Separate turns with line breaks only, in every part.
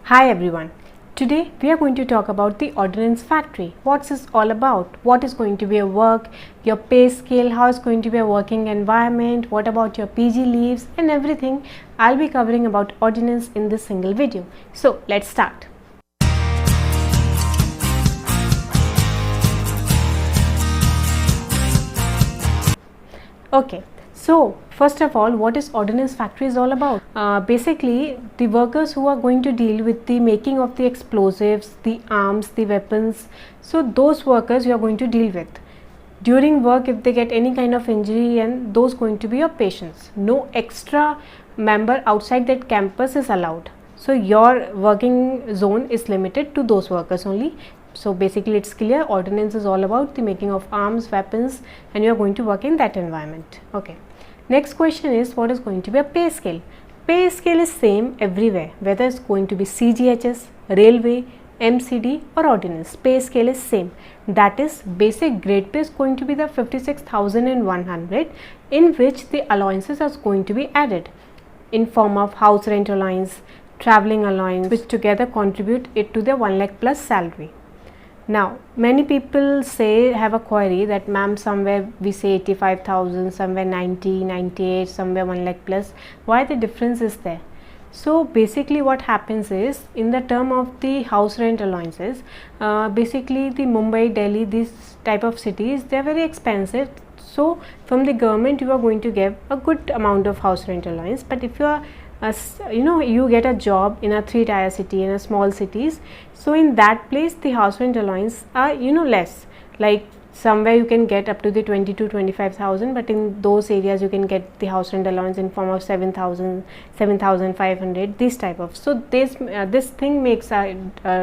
Hi everyone. Today we are going to talk about the Ordinance Factory. What's this all about? What is going to be a work, your pay scale, how is going to be a working environment, what about your PG leaves and everything I'll be covering about Ordinance in this single video. So let's start. Okay. So first of all, what is Ordinance Factory is all about? Basically, the workers who are going to deal with the making of the explosives, the arms, the weapons. So those workers you are going to deal with. During work, if they get any kind of injury, and those going to be your patients. No extra member outside that campus is allowed. So your working zone is limited to those workers only. So basically it's clear, Ordinance is all about the making of arms, weapons, and you are going to work in that environment. Okay. Next question is, what is going to be a pay scale? Pay scale is same everywhere, whether it's going to be CGHS, railway, MCD or Ordinance. Pay scale is same. That is, basic grade pay is going to be the 56,100, in which the allowances are going to be added in form of house rent allowance, travelling allowance, which together contribute it to the 1 lakh plus salary. Now, many people have a query that ma'am, somewhere we say 85,000, somewhere 90, 98, somewhere 1 lakh plus. Why the difference is there? So basically what happens is, in the term of the house rent allowances, basically the Mumbai, Delhi, these type of cities, they are very expensive. So from the government you are going to give a good amount of house rent allowance. But if you are you get a job in a 3-tier city, in a small cities, so in that place the house rent allowance are less, like somewhere you can get up to the 20 to 25,000, but in those areas you can get the house rent allowance in form of 7,000, 7,500, this type of. So this thing makes a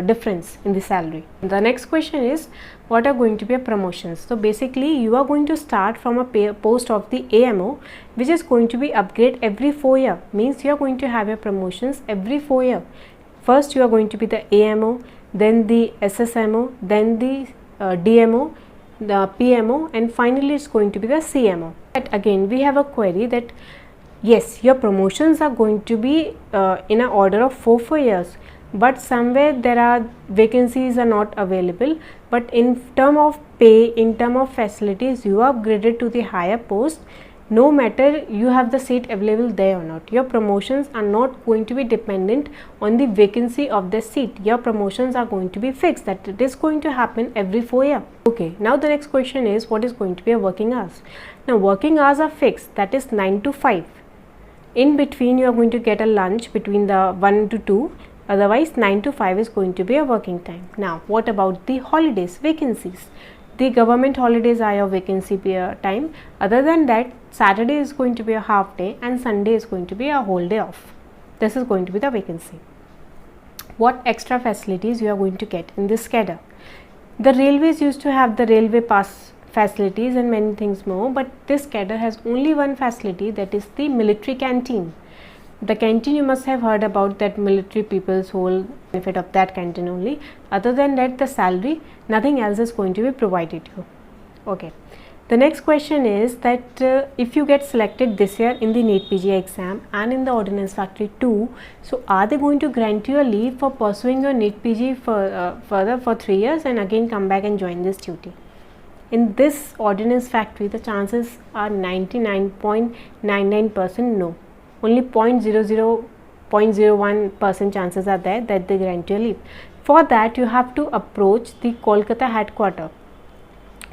difference in the salary. The next question is, what are going to be a promotions? So basically you are going to start from a post of the AMO, which is going to be upgrade every 4 years. Means you are going to have your promotions every 4 years. First you are going to be the AMO, then the SSMO, then the DMO, the PMO, and finally it's going to be the CMO. But again we have a query that yes, your promotions are going to be in an order of 4 years, but somewhere there are vacancies are not available, but in term of pay, in term of facilities, you are upgraded to the higher post, no matter you have the seat available there or not. Your promotions are not going to be dependent on the vacancy of the seat. Your promotions are going to be fixed, that it is going to happen every 4 years. Okay, now the next question is, what is going to be a working hours? Now working hours are fixed, that is 9 to 5. In between you are going to get a lunch between the 1 to 2. Otherwise 9 to 5 is going to be a working time. Now what about the holidays, vacancies? The government holidays are your vacancy time. Other than that, Saturday is going to be a half day and Sunday is going to be a whole day off. This is going to be the vacancy. What extra facilities you are going to get in this cadre? The railways used to have the railway pass facilities and many things more, but this cadre has only one facility, that is the military canteen. The canteen, you must have heard about that, military people's whole benefit of that canteen only. Other than that, the salary, nothing else is going to be provided you. Okay. The next question is that if you get selected this year in the NEET PG exam and in the Ordinance Factory 2, so are they going to grant you a leave for pursuing your NEET PG further for 3 years and again come back and join this duty? In this Ordinance Factory, the chances are 99.99% no. Only 0.01% chances are there that they grant you a leave. For that, you have to approach the Kolkata headquarter.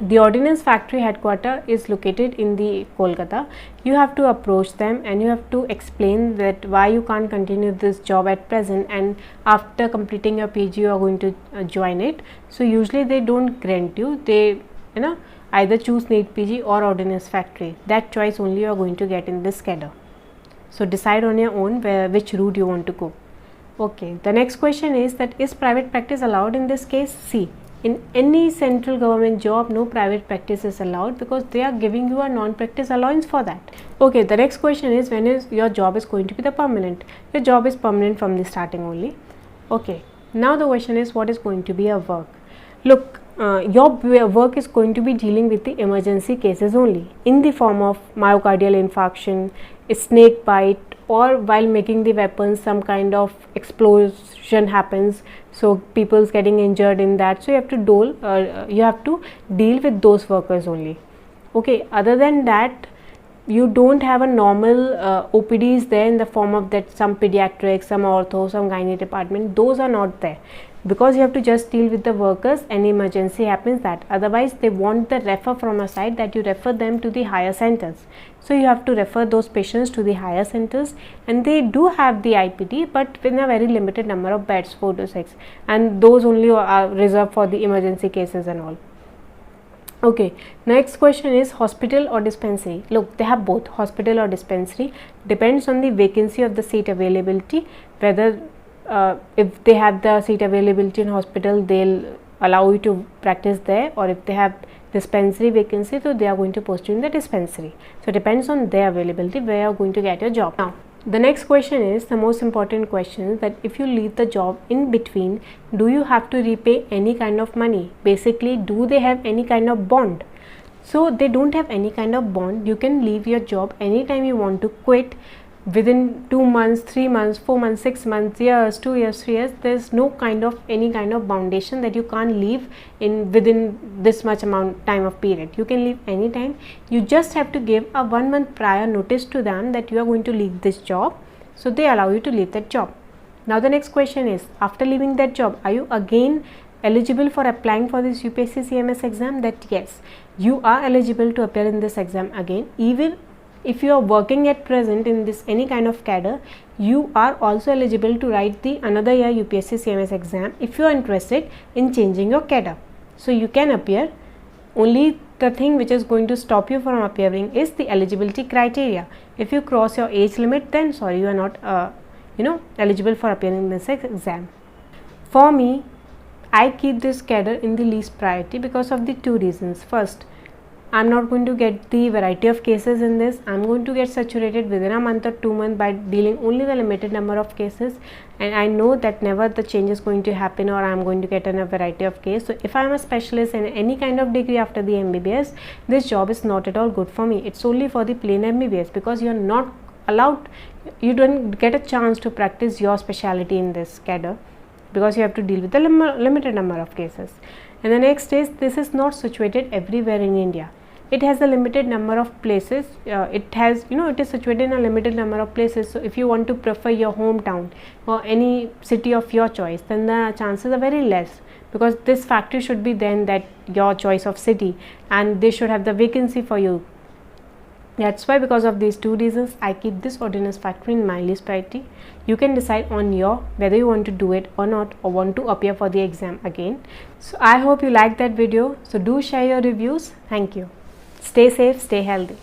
The Ordinance Factory headquarter is located in the Kolkata. You have to approach them and you have to explain that why you can't continue this job at present, and after completing your PG you are going to join it. So usually they don't grant you. They either choose NEET PG or Ordinance Factory. That choice only you are going to get in this cadre. So decide on your own which route you want to go. Okay, the next question is that, is private practice allowed in this case? See, in any central government job, no private practice is allowed because they are giving you a non-practice allowance for that. Okay, the next question is, when is your job is going to be the permanent? Your job is permanent from the starting only. Okay, now the question is, what is going to be a work? Look, your work is going to be dealing with the emergency cases only, in the form of myocardial infarction, snake bite, or while making the weapons some kind of explosion happens, so people's getting injured in that, so you have to deal with those workers only. Okay, other than that you don't have a normal OPDs there in the form of that some pediatrics, some ortho, some gynae department. Those are not there, because you have to just deal with the workers. Any emergency happens that, otherwise they want the refer from a side that you refer them to the higher centers. So you have to refer those patients to the higher centers, and they do have the IPD, but with a very limited number of beds, 4 to 6, and those only are reserved for the emergency cases and all. Okay, next question is hospital or dispensary. Look, they have both, hospital or dispensary, depends on the vacancy of the seat availability, whether if they have the seat availability in hospital, they'll allow you to practice there, or if they have dispensary vacancy, so they are going to post you in the dispensary. So it depends on their availability where you are going to get your job. Now the next question is the most important question, that if you leave the job in between, do you have to repay any kind of money? Basically, do they have any kind of bond? So they don't have any kind of bond. You can leave your job anytime you want to quit, within 2 months, 3 months, 4 months, 6 months, years, 2 years, 3 years. There's no kind of any kind of foundation that you can't leave in within this much amount time of period. You can leave anytime. You just have to give a 1 month prior notice to them that you are going to leave this job, so they allow you to leave that job. Now the next question is, after leaving that job, are you again eligible for applying for this UPSC CMS exam? That yes, you are eligible to appear in this exam again. Even if you are working at present in this any kind of cadre, you are also eligible to write the another year UPSC CMS exam if you are interested in changing your cadre. So you can appear. Only the thing which is going to stop you from appearing is the eligibility criteria. If you cross your age limit, then sorry, you are not eligible for appearing in this exam. For me, I keep this cadre in the least priority because of the 2 reasons. First, I'm not going to get the variety of cases in this. I'm going to get saturated within a month or 2 months by dealing only the limited number of cases, and I know that never the change is going to happen, or I'm going to get a variety of cases. So if I'm a specialist in any kind of degree after the MBBS, this job is not at all good for me. It's only for the plain MBBS, because you're not allowed, you don't get a chance to practice your specialty in this cadre, because you have to deal with the limited number of cases. And the next is, this is not situated everywhere in India. It has a limited number of places. It is situated in a limited number of places. So if you want to prefer your hometown or any city of your choice, then the chances are very less, because this factory should be then that your choice of city, and they should have the vacancy for you. That's why, because of these 2 reasons, I keep this ordinance factory in my least priority. You can decide on your whether you want to do it or not, or want to appear for the exam again. So I hope you liked that video. So do share your reviews. Thank you. Stay safe, stay healthy.